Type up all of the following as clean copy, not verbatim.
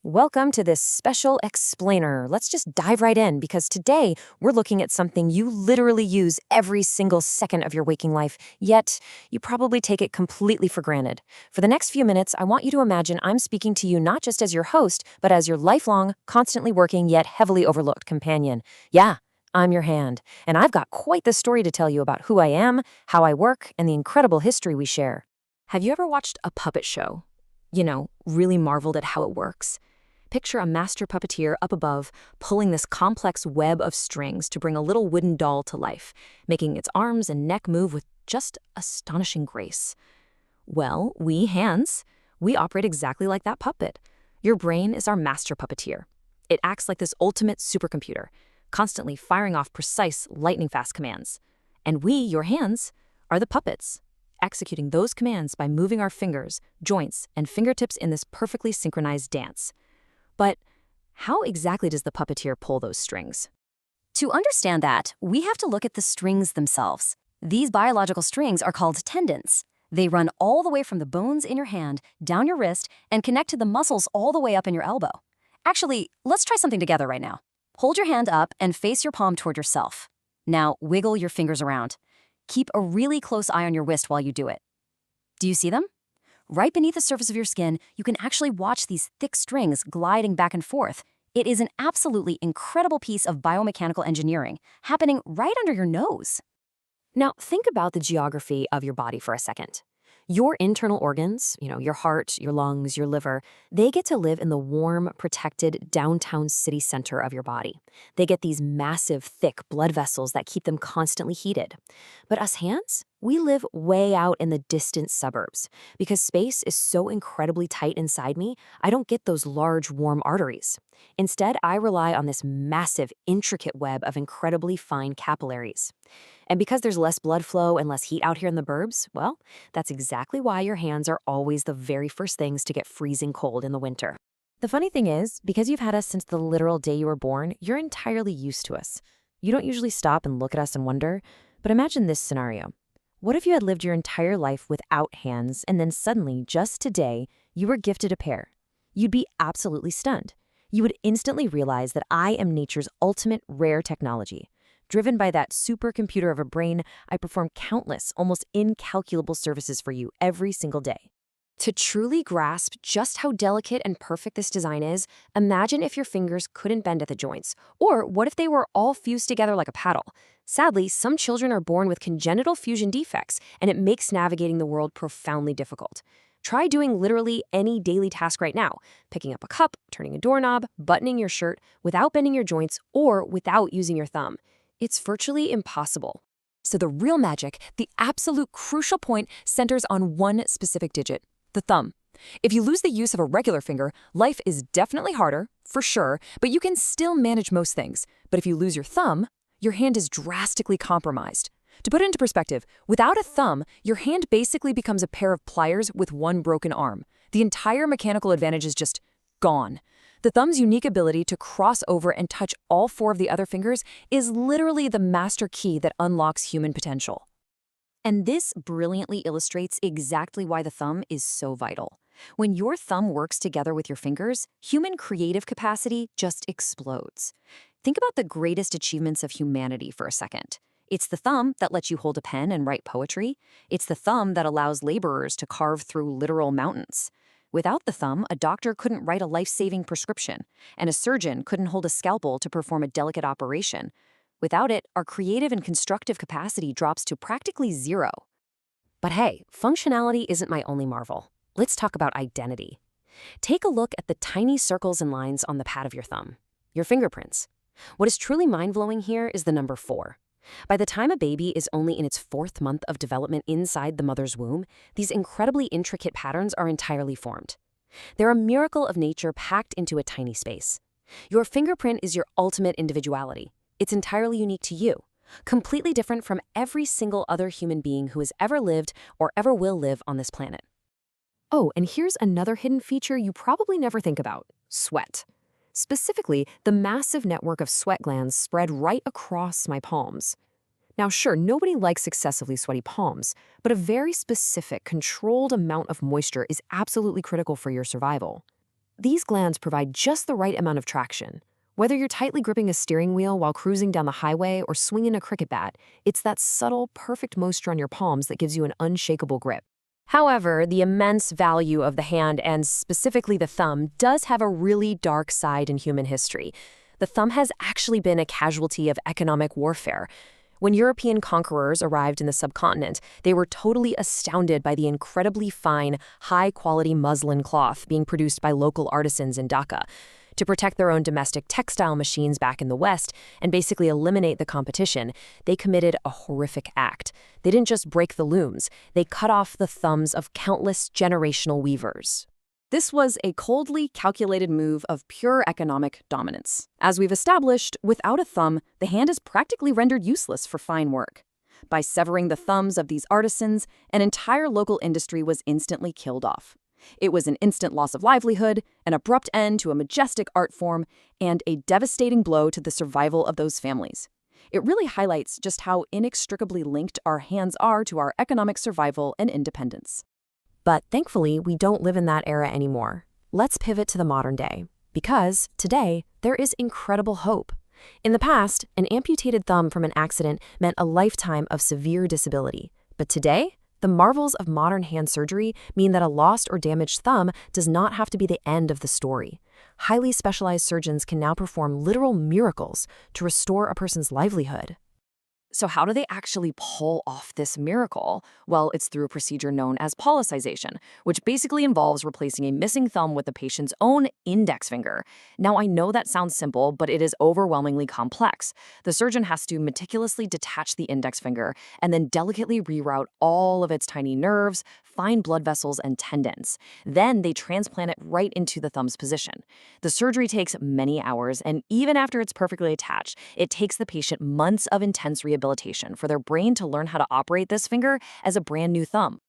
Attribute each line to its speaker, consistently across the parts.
Speaker 1: Welcome to this special explainer. Let's just dive right in because today we're looking at something you literally use every single second of your waking life, yet you probably take it completely for granted. For the next few minutes, I want you to imagine I'm speaking to you not just as your host, but as your lifelong, constantly working, yet heavily overlooked companion. Yeah, I'm your hand, and I've got quite the story to tell you about who I am, how I work, and the incredible history we share. Have you ever watched a puppet show? Really marveled at how it works? Picture a master puppeteer up above, pulling this complex web of strings to bring a little wooden doll to life, making its arms and neck move with just astonishing grace. Well, we hands, we operate exactly like that puppet. Your brain is our master puppeteer. It acts like this ultimate supercomputer, constantly firing off precise, lightning-fast commands. And we, your hands, are the puppets, executing those commands by moving our fingers, joints, and fingertips in this perfectly synchronized dance. But how exactly does the puppeteer pull those strings?
Speaker 2: To understand that, we have to look at the strings themselves. These biological strings are called tendons. They run all the way from the bones in your hand, down your wrist, and connect to the muscles all the way up in your elbow. Actually, let's try something together right now. Hold your hand up and face your palm toward yourself. Now, wiggle your fingers around. Keep a really close eye on your wrist while you do it. Do you see them? Right beneath the surface of your skin, you can actually watch these thick strings gliding back and forth. It is an absolutely incredible piece of biomechanical engineering happening right under your nose.
Speaker 1: Now, think about the geography of your body for a second. Your internal organs, your heart, your lungs, your liver, they get to live in the warm, protected downtown city center of your body. They get these massive, thick blood vessels that keep them constantly heated. But us hands, we live way out in the distant suburbs. Because space is so incredibly tight inside me, I don't get those large, warm arteries. Instead, I rely on this massive, intricate web of incredibly fine capillaries. And because there's less blood flow and less heat out here in the burbs, well, that's exactly why your hands are always the very first things to get freezing cold in the winter. The funny thing is, because you've had us since the literal day you were born, you're entirely used to us. You don't usually stop and look at us and wonder, but imagine this scenario. What if you had lived your entire life without hands, and then suddenly, just today, you were gifted a pair? You'd be absolutely stunned. You would instantly realize that I am nature's ultimate rare technology. Driven by that supercomputer of a brain, I perform countless, almost incalculable services for you every single day. To truly grasp just how delicate and perfect this design is, imagine if your fingers couldn't bend at the joints. Or what if they were all fused together like a paddle? Sadly, some children are born with congenital fusion defects, and it makes navigating the world profoundly difficult. Try doing literally any daily task right now, picking up a cup, turning a doorknob, buttoning your shirt, without bending your joints or without using your thumb. It's virtually impossible. So the real magic, the absolute crucial point, centers on one specific digit, the thumb. If you lose the use of a regular finger, life is definitely harder, for sure, but you can still manage most things. But if you lose your thumb, your hand is drastically compromised. To put it into perspective, without a thumb, your hand basically becomes a pair of pliers with one broken arm. The entire mechanical advantage is just gone. The thumb's unique ability to cross over and touch all four of the other fingers is literally the master key that unlocks human potential. And this brilliantly illustrates exactly why the thumb is so vital. When your thumb works together with your fingers, human creative capacity just explodes. Think about the greatest achievements of humanity for a second. It's the thumb that lets you hold a pen and write poetry. It's the thumb that allows laborers to carve through literal mountains. Without the thumb, a doctor couldn't write a life-saving prescription, and a surgeon couldn't hold a scalpel to perform a delicate operation. Without it, our creative and constructive capacity drops to practically zero. But hey, functionality isn't my only marvel. Let's talk about identity. Take a look at the tiny circles and lines on the pad of your thumb, your fingerprints. What is truly mind-blowing here is the number 4. By the time a baby is only in its 4th month of development inside the mother's womb, these incredibly intricate patterns are entirely formed. They're a miracle of nature packed into a tiny space. Your fingerprint is your ultimate individuality. It's entirely unique to you, completely different from every single other human being who has ever lived or ever will live on this planet. Oh, and here's another hidden feature you probably never think about: sweat. Specifically, the massive network of sweat glands spread right across my palms. Now, sure, nobody likes excessively sweaty palms, but a very specific, controlled amount of moisture is absolutely critical for your survival. These glands provide just the right amount of traction. Whether you're tightly gripping a steering wheel while cruising down the highway or swinging a cricket bat, it's that subtle, perfect moisture on your palms that gives you an unshakable grip. However, the immense value of the hand, and specifically the thumb, does have a really dark side in human history. The thumb has actually been a casualty of economic warfare. When European conquerors arrived in the subcontinent, they were totally astounded by the incredibly fine, high-quality muslin cloth being produced by local artisans in Dhaka. To protect their own domestic textile machines back in the West and basically eliminate the competition, they committed a horrific act. They didn't just break the looms, they cut off the thumbs of countless generational weavers. This was a coldly calculated move of pure economic dominance. As we've established, without a thumb, the hand is practically rendered useless for fine work. By severing the thumbs of these artisans, an entire local industry was instantly killed off. It was an instant loss of livelihood, an abrupt end to a majestic art form, and a devastating blow to the survival of those families. It really highlights just how inextricably linked our hands are to our economic survival and independence. But thankfully, we don't live in that era anymore. Let's pivot to the modern day, because today, there is incredible hope. In the past, an amputated thumb from an accident meant a lifetime of severe disability. But today, the marvels of modern hand surgery mean that a lost or damaged thumb does not have to be the end of the story. Highly specialized surgeons can now perform literal miracles to restore a person's livelihood. So how do they actually pull off this miracle? Well, it's through a procedure known as pollicization, which basically involves replacing a missing thumb with the patient's own index finger. Now, I know that sounds simple, but it is overwhelmingly complex. The surgeon has to meticulously detach the index finger and then delicately reroute all of its tiny nerves, fine blood vessels, and tendons. Then they transplant it right into the thumb's position. The surgery takes many hours, and even after it's perfectly attached, it takes the patient months of intense rehabilitation for their brain to learn how to operate this finger as a brand new thumb.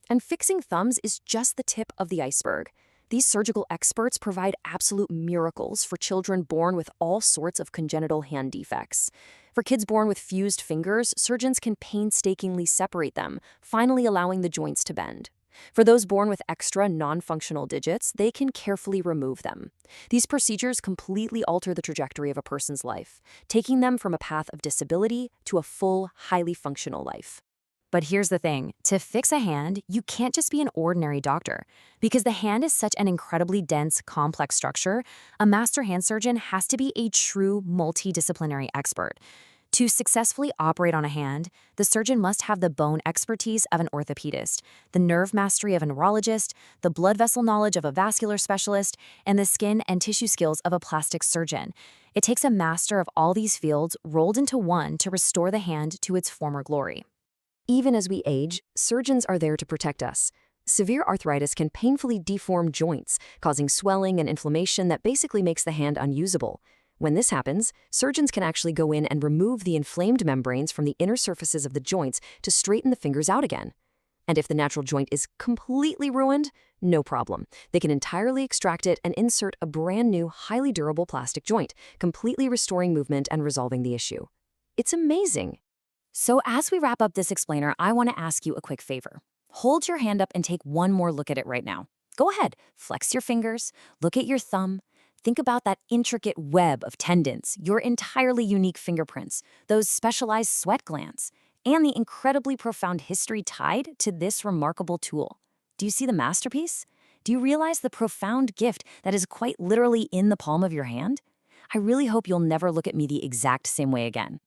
Speaker 1: And fixing thumbs is just the tip of the iceberg. These surgical experts provide absolute miracles for children born with all sorts of congenital hand defects. For kids born with fused fingers, surgeons can painstakingly separate them, finally allowing the joints to bend. For those born with extra non-functional digits, they can carefully remove them. These procedures completely alter the trajectory of a person's life, taking them from a path of disability to a full, highly functional life. But here's the thing, to fix a hand, you can't just be an ordinary doctor. Because the hand is such an incredibly dense, complex structure, a master hand surgeon has to be a true multidisciplinary expert. To successfully operate on a hand, the surgeon must have the bone expertise of an orthopedist, the nerve mastery of a neurologist, the blood vessel knowledge of a vascular specialist, and the skin and tissue skills of a plastic surgeon. It takes a master of all these fields rolled into one to restore the hand to its former glory. Even as we age, surgeons are there to protect us. Severe arthritis can painfully deform joints, causing swelling and inflammation that basically makes the hand unusable. When this happens, surgeons can actually go in and remove the inflamed membranes from the inner surfaces of the joints to straighten the fingers out again. And if the natural joint is completely ruined, no problem. They can entirely extract it and insert a brand new, highly durable plastic joint, completely restoring movement and resolving the issue. It's amazing. So as we wrap up this explainer, I want to ask you a quick favor. Hold your hand up and take one more look at it right now. Go ahead, flex your fingers, look at your thumb. Think about that intricate web of tendons, your entirely unique fingerprints, those specialized sweat glands, and the incredibly profound history tied to this remarkable tool. Do you see the masterpiece? Do you realize the profound gift that is quite literally in the palm of your hand? I really hope you'll never look at me the exact same way again.